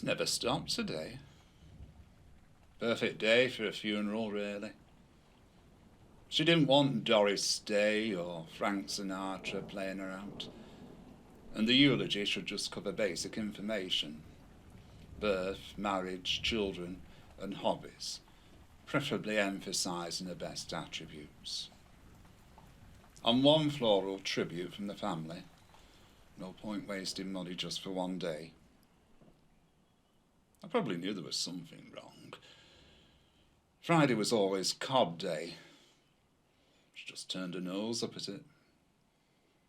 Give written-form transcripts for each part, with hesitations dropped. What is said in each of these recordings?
It's never stopped today. Perfect day for a funeral, really. She didn't want Doris Day or Frank Sinatra playing her out. And the eulogy should just cover basic information. Birth, marriage, children, and hobbies, preferably emphasising her best attributes. On one floral tribute from the family. No point wasting money just for one day. I probably knew there was something wrong. Friday was always Cobb Day. She just turned her nose up at it.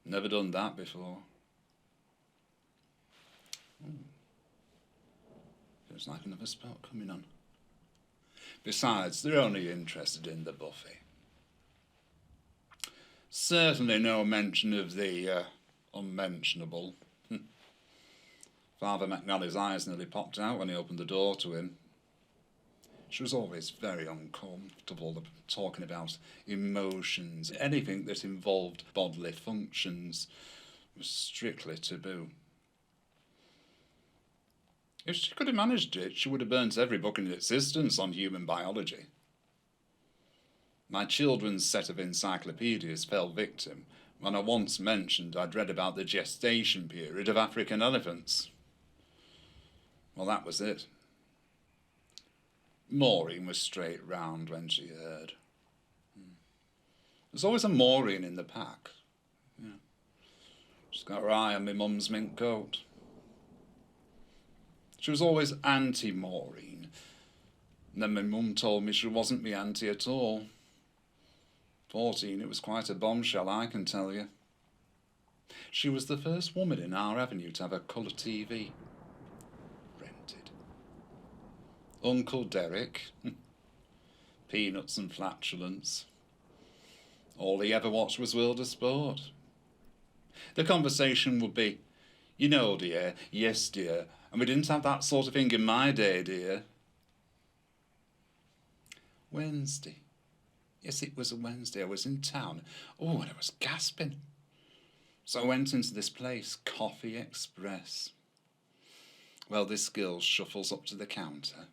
Never done that before. Feels like another spot coming on. Besides, they're only interested in the buffet. Certainly no mention of the unmentionable. Father McNally's eyes nearly popped out when he opened the door to him. She was always very uncomfortable talking about emotions. Anything that involved bodily functions was strictly taboo. If she could have managed it, she would have burnt every book in existence on human biology. My children's set of encyclopedias fell victim when I once mentioned I'd read about the gestation period of African elephants. Well, that was it. Maureen was straight round when she heard. There's always a Maureen in the pack. Yeah. She's got her eye on my mum's mink coat. She was always anti-Maureen. And then my mum told me she wasn't me auntie at all. 14, it was quite a bombshell, I can tell you. She was the first woman in our avenue to have a colour TV. Rented. Uncle Derek. Peanuts and flatulence. All he ever watched was World of Sport. The conversation would be, you know, dear, yes, dear, and we didn't have that sort of thing in my day, dear. Wednesday. Yes, it was a Wednesday. I was in town. Oh, and I was gasping. So I went into this place, Coffee Express. Well, this girl shuffles up to the counter.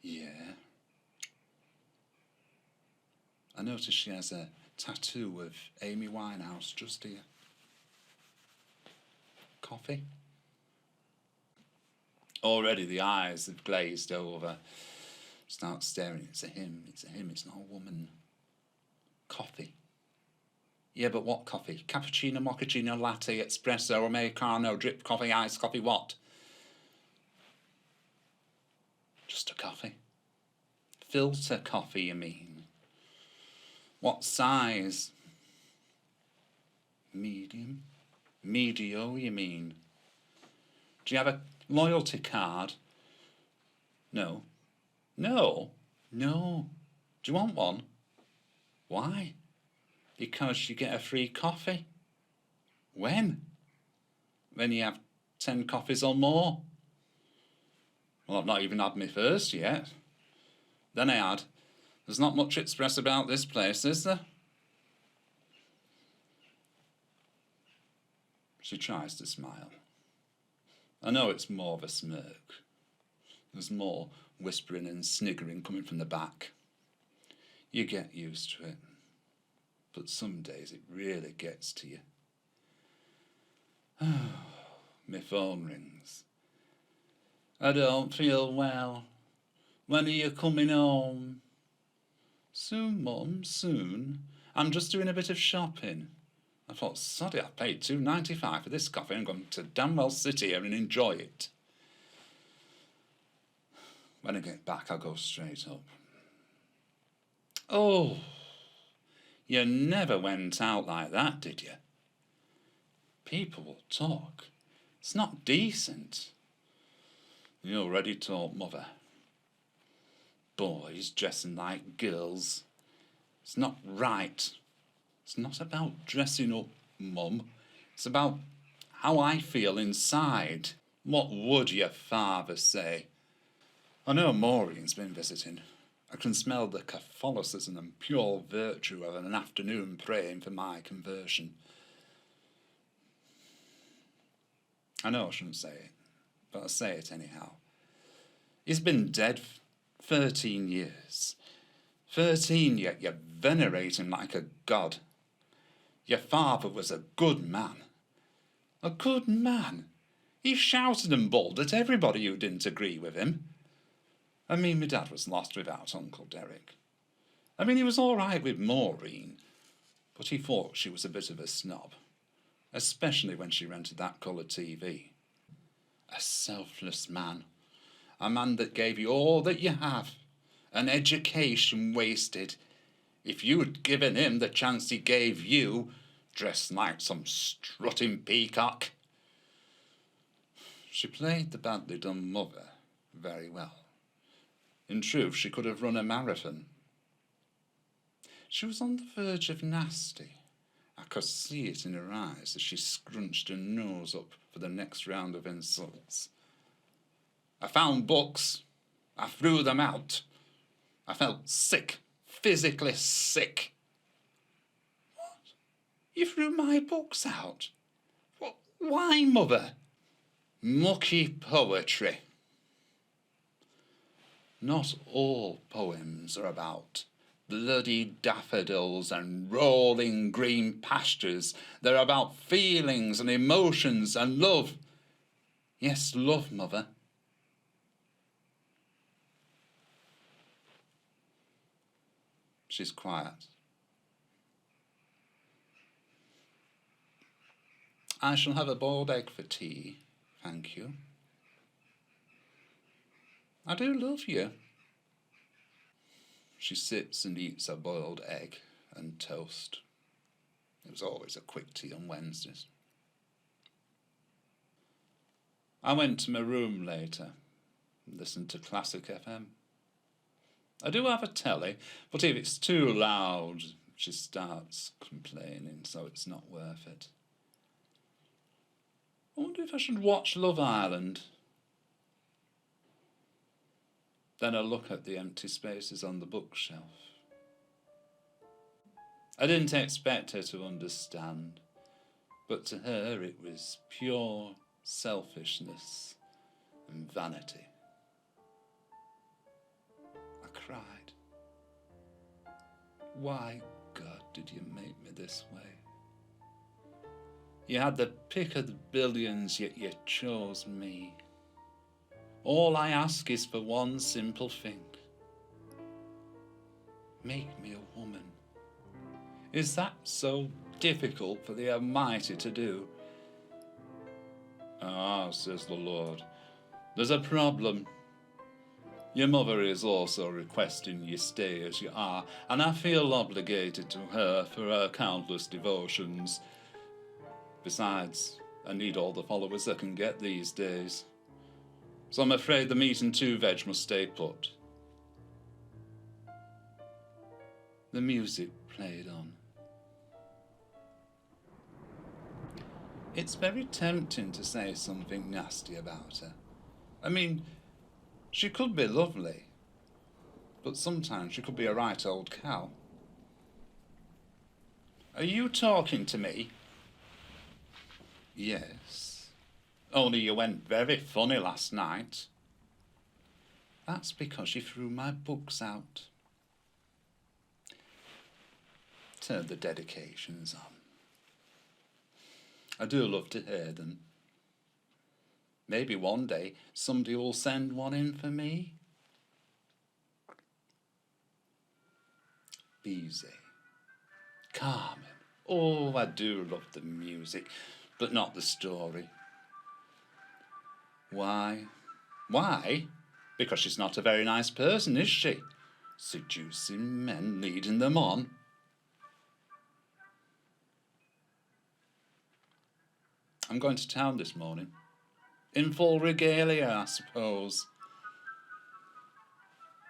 Yeah. I noticed she has a tattoo of Amy Winehouse just here. Coffee? Already the eyes have glazed over. Start staring. It's a him, it's not a woman. Coffee. Yeah, but what coffee? Cappuccino, mochaccino, latte, espresso, americano, drip coffee, iced coffee, what? Just a coffee. Filter coffee, you mean? What size? Medium? Medio, you mean? Do you have a loyalty card? No. No? No. Do you want one? Why? Because you get a free coffee. When? When you have 10 coffees or more. Well, I've not even had my first yet. Then I had. There's not much express about this place, is there? She tries to smile. I know it's more of a smirk. There's more whispering and sniggering coming from the back. You get used to it. But some days it really gets to you. My phone rings. I don't feel well. When are you coming home? Soon, Mum, soon. I'm just doing a bit of shopping. I thought, soddy, I paid $2.95 for this coffee. I'm going to damn well sit here and enjoy it. When I get back, I'll go straight up. Oh, you never went out like that, did you? People will talk. It's not decent. You already taught Mother. Boys dressing like girls. It's not right. It's not about dressing up, Mum. It's about how I feel inside. What would your father say? I know Maureen's been visiting. I can smell the Catholicism and pure virtue of an afternoon praying for my conversion. I know I shouldn't say it. but I say it anyhow. He's been dead 13 years. 13, yet you venerate him like a god. Your father was a good man. A good man. He shouted and bawled at everybody who didn't agree with him. I mean, my dad was lost without Uncle Derek. I mean, he was all right with Maureen, but he thought she was a bit of a snob, especially when she rented that colour TV. A selfless man. A man that gave you all that you have. An education wasted. If you had given him the chance he gave you, dressed like some strutting peacock. She played the badly done mother very well. In truth, she could have run a marathon. She was on the verge of nasty. I could see it in her eyes as she scrunched her nose up for the next round of insults. I found books. I threw them out. I felt sick, physically sick. What? You threw my books out? What? Why, Mother? Mucky poetry. Not all poems are about bloody daffodils and rolling green pastures. They're about feelings and emotions and love. Yes, love, Mother. She's quiet. I shall have a boiled egg for tea, thank you. I do love you. She sits and eats a boiled egg and toast. It was always a quick tea on Wednesdays. I went to my room later and listened to Classic FM. I do have a telly, but if it's too loud, she starts complaining, so it's not worth it. I wonder if I should watch Love Island. Then I look at the empty spaces on the bookshelf. I didn't expect her to understand, but to her it was pure selfishness and vanity. I cried. Why, God, did you make me this way? You had the pick of the billions, yet you chose me. All I ask is for one simple thing. Make me a woman. Is that so difficult for the Almighty to do? Ah, says the Lord, there's a problem. Your mother is also requesting you stay as you are, and I feel obligated to her for her countless devotions. Besides, I need all the followers I can get these days. So I'm afraid the meat and 2 veg must stay put. The music played on. It's very tempting to say something nasty about her. I mean, she could be lovely, but sometimes she could be a right old cow. Are you talking to me? Yes. Only you went very funny last night. That's because you threw my books out. Turn the dedications on. I do love to hear them. Maybe one day somebody will send one in for me. Beezy. Carmen. Oh, I do love the music, but not the story. Why? Why? Because she's not a very nice person, is she? Seducing men, leading them on. I'm going to town this morning. In full regalia, I suppose.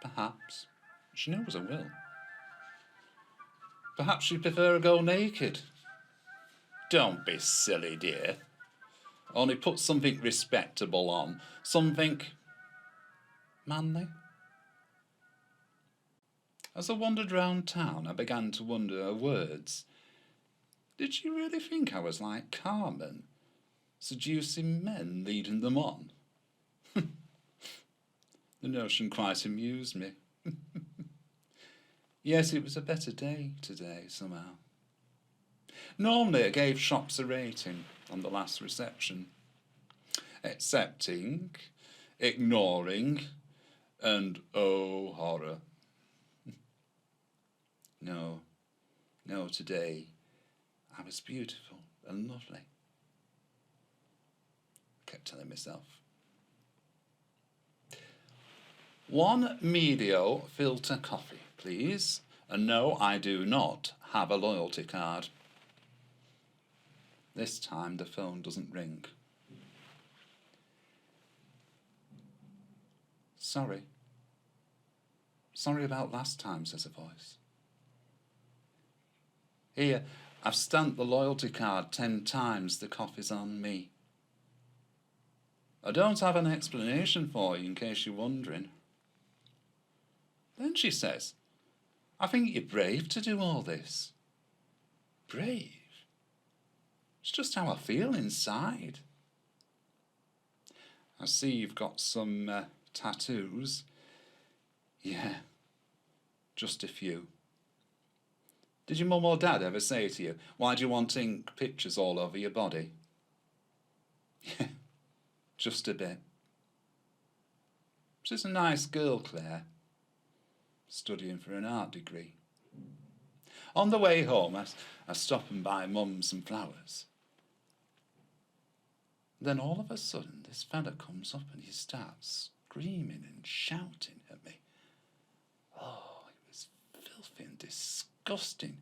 Perhaps. She knows I will. Perhaps she'd prefer to go naked. Don't be silly, dear. Only put something respectable on. Something manly. As I wandered round town, I began to wonder her words. Did she really think I was like Carmen? Seducing men, leading them on? The notion quite amused me. Yes, it was a better day today, somehow. Normally I gave shops a rating on the last reception. Accepting, ignoring, and oh, horror. No, today I was beautiful and lovely. I kept telling myself. 1 Medio filter coffee, please. And no, I do not have a loyalty card. This time the phone doesn't ring. Sorry. Sorry about last time, says a voice. Here, I've stamped the loyalty card 10 times. The coffee's on me. I don't have an explanation for you, in case you're wondering. Then she says, I think you're brave to do all this. Brave? It's just how I feel inside. I see you've got some tattoos. Yeah, just a few. Did your mum or dad ever say to you, why do you want ink pictures all over your body? Yeah, just a bit. She's a nice girl, Claire, studying for an art degree. On the way home, I stop and buy Mum some flowers. Then all of a sudden, this fella comes up and he starts screaming and shouting at me. Oh, it was filthy and disgusting.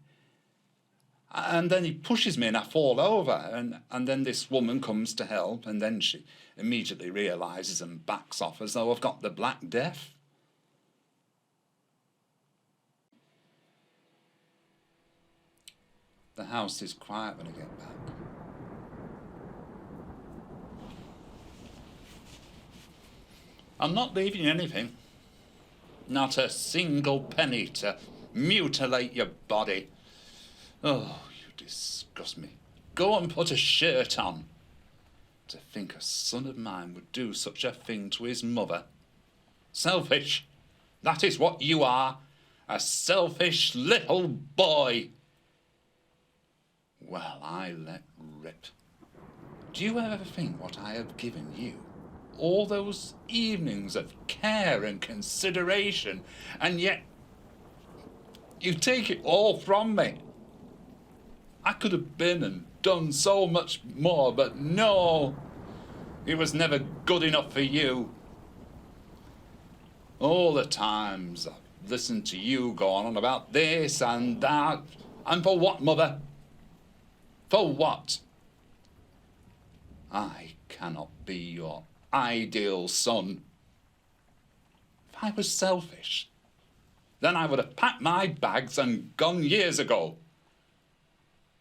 And then he pushes me and I fall over, and then this woman comes to help, and then she immediately realises and backs off as though I've got the Black Death. The house is quiet when I get back. I'm not leaving you anything. Not a single penny to mutilate your body. Oh, you disgust me. Go and put a shirt on. To think a son of mine would do such a thing to his mother. Selfish. That is what you are. A selfish little boy. Well, I let rip. Do you ever think what I have given you? All those evenings of care and consideration, and yet you take it all from me. I could have been and done so much more, but no, it was never good enough for you. All the times I've listened to you go on about this and that, and for what, Mother? For what? I cannot be your ideal son. If I was selfish, then I would have packed my bags and gone years ago.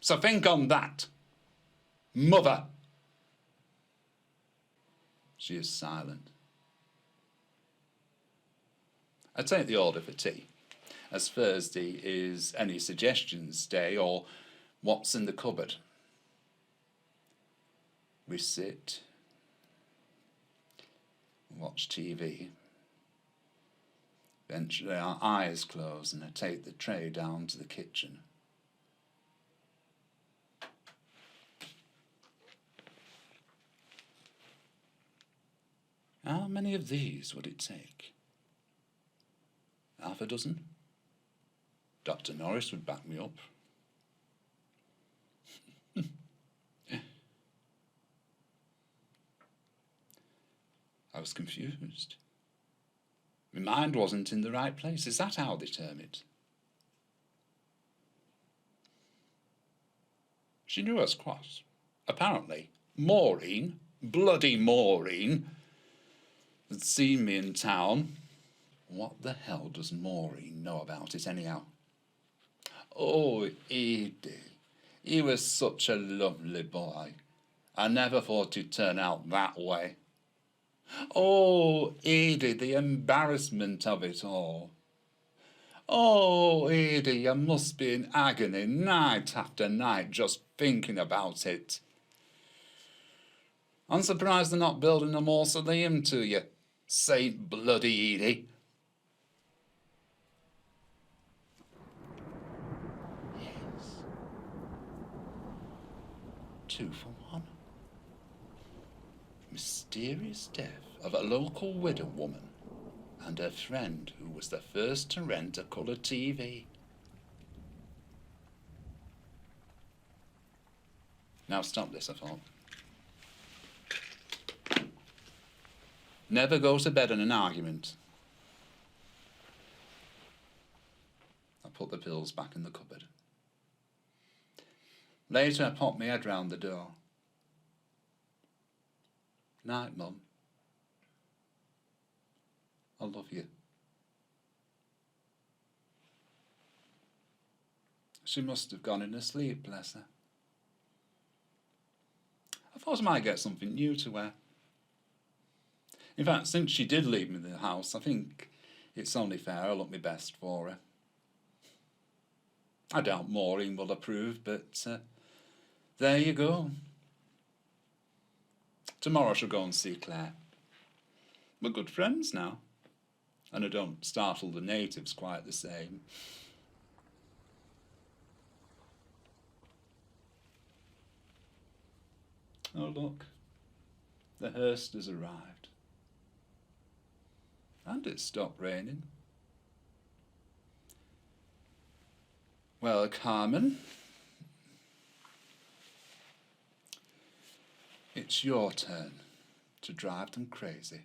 So think on that, Mother. She is silent. I take the order for tea, as Thursday is any suggestions day or what's in the cupboard. We sit, watch TV. Eventually our eyes close and I take the tray down to the kitchen. How many of these would it take? Half a dozen? Dr. Norris would back me up. I was confused. My mind wasn't in the right place. Is that how they term it? She knew I was cross. Apparently, Maureen, bloody Maureen, had seen me in town. What the hell does Maureen know about it anyhow? Oh, Edie, he was such a lovely boy. I never thought he'd turn out that way. Oh, Edie, the embarrassment of it all. Oh, Edie, you must be in agony night after night just thinking about it. I'm surprised they're not building a mausoleum to you, Saint Bloody Edie. Yes. 2 for 1. Mysterious death of a local widow woman and her friend who was the first to rent a colour TV. Now stop this, I thought. Never go to bed in an argument. I put the pills back in the cupboard. Later I popped my head round the door. Night, Mum. I love you. She must have gone in her sleep, bless her. I thought I might get something new to wear. In fact, since she did leave me the house, I think it's only fair I look my best for her. I doubt Maureen will approve, but there you go. Tomorrow I shall go and see Claire. We're good friends now, and I don't startle the natives quite the same. Oh look, the hearse has arrived. And it's stopped raining. Well, Carmen, it's your turn to drive them crazy.